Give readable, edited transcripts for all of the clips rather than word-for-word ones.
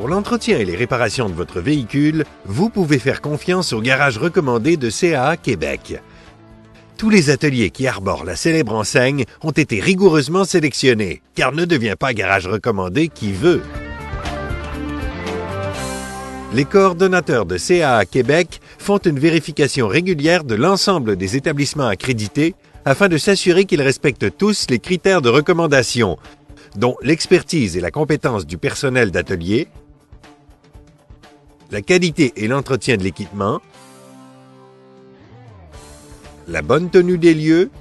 Pour l'entretien et les réparations de votre véhicule, vous pouvez faire confiance au garage recommandé de CAA Québec. Tous les ateliers qui arborent la célèbre enseigne ont été rigoureusement sélectionnés, car ne devient pas garage recommandé qui veut. Les coordonnateurs de CAA Québec font une vérification régulière de l'ensemble des établissements accrédités afin de s'assurer qu'ils respectent tous les critères de recommandation, dont l'expertise et la compétence du personnel d'atelier, la qualité et l'entretien de l'équipement, la bonne tenue des lieux,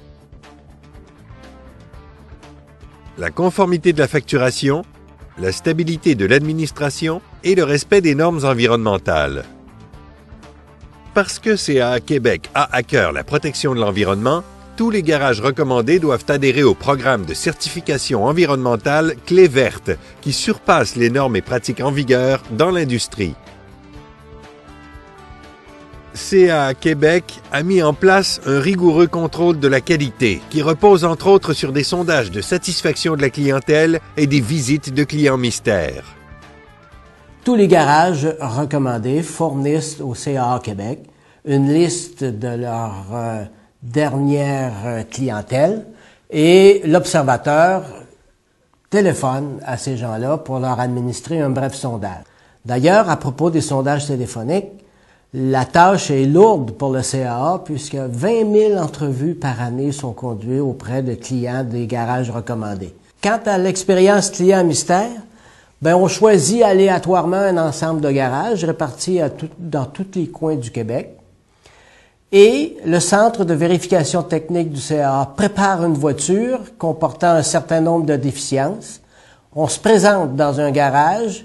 la conformité de la facturation, la stabilité de l'administration et le respect des normes environnementales. Parce que CAA Québec a à cœur la protection de l'environnement, tous les garages recommandés doivent adhérer au programme de certification environnementale Clé verte qui surpasse les normes et pratiques en vigueur dans l'industrie. CAA Québec a mis en place un rigoureux contrôle de la qualité qui repose entre autres sur des sondages de satisfaction de la clientèle et des visites de clients mystères. Tous les garages recommandés fournissent au CAA Québec une liste de leur dernière clientèle et l'observateur téléphone à ces gens-là pour leur administrer un bref sondage. D'ailleurs, à propos des sondages téléphoniques, la tâche est lourde pour le CAA puisque 20 000 entrevues par année sont conduites auprès de clients des garages recommandés. Quant à l'expérience client mystère, on choisit aléatoirement un ensemble de garages répartis dans tous les coins du Québec. Et le Centre de vérification technique du CAA prépare une voiture comportant un certain nombre de déficiences. On se présente dans un garage,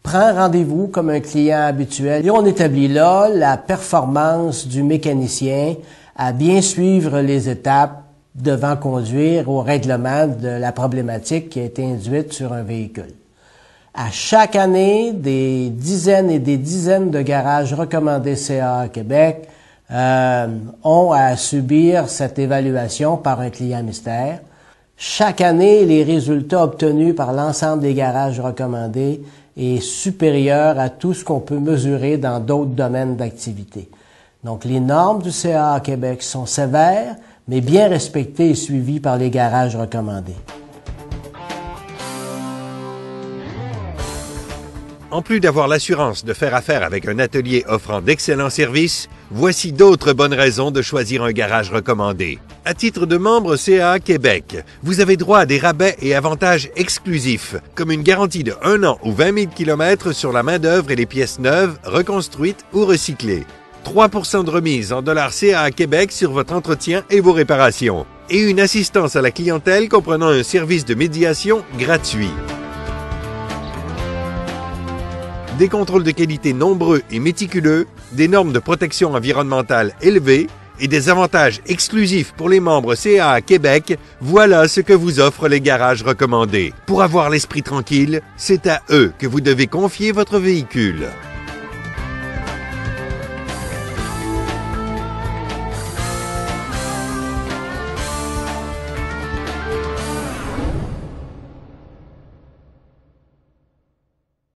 prend rendez-vous comme un client habituel et on établit là la performance du mécanicien à bien suivre les étapes devant conduire au règlement de la problématique qui a été induite sur un véhicule. À chaque année, des dizaines et des dizaines de garages recommandés CAA Québec ont à subir cette évaluation par un client mystère. Chaque année, les résultats obtenus par l'ensemble des garages recommandés est supérieur à tout ce qu'on peut mesurer dans d'autres domaines d'activité. Donc, les normes du CAA Québec sont sévères, mais bien respectées et suivies par les garages recommandés. En plus d'avoir l'assurance de faire affaire avec un atelier offrant d'excellents services, voici d'autres bonnes raisons de choisir un garage recommandé. À titre de membre CAA Québec, vous avez droit à des rabais et avantages exclusifs, comme une garantie de 1 an ou 20 000 km sur la main-d'œuvre et les pièces neuves, reconstruites ou recyclées. 3 % de remise en dollars CAA Québec sur votre entretien et vos réparations. Et une assistance à la clientèle comprenant un service de médiation gratuit. Des contrôles de qualité nombreux et méticuleux, des normes de protection environnementale élevées et des avantages exclusifs pour les membres CAA Québec, voilà ce que vous offrent les garages recommandés. Pour avoir l'esprit tranquille, c'est à eux que vous devez confier votre véhicule.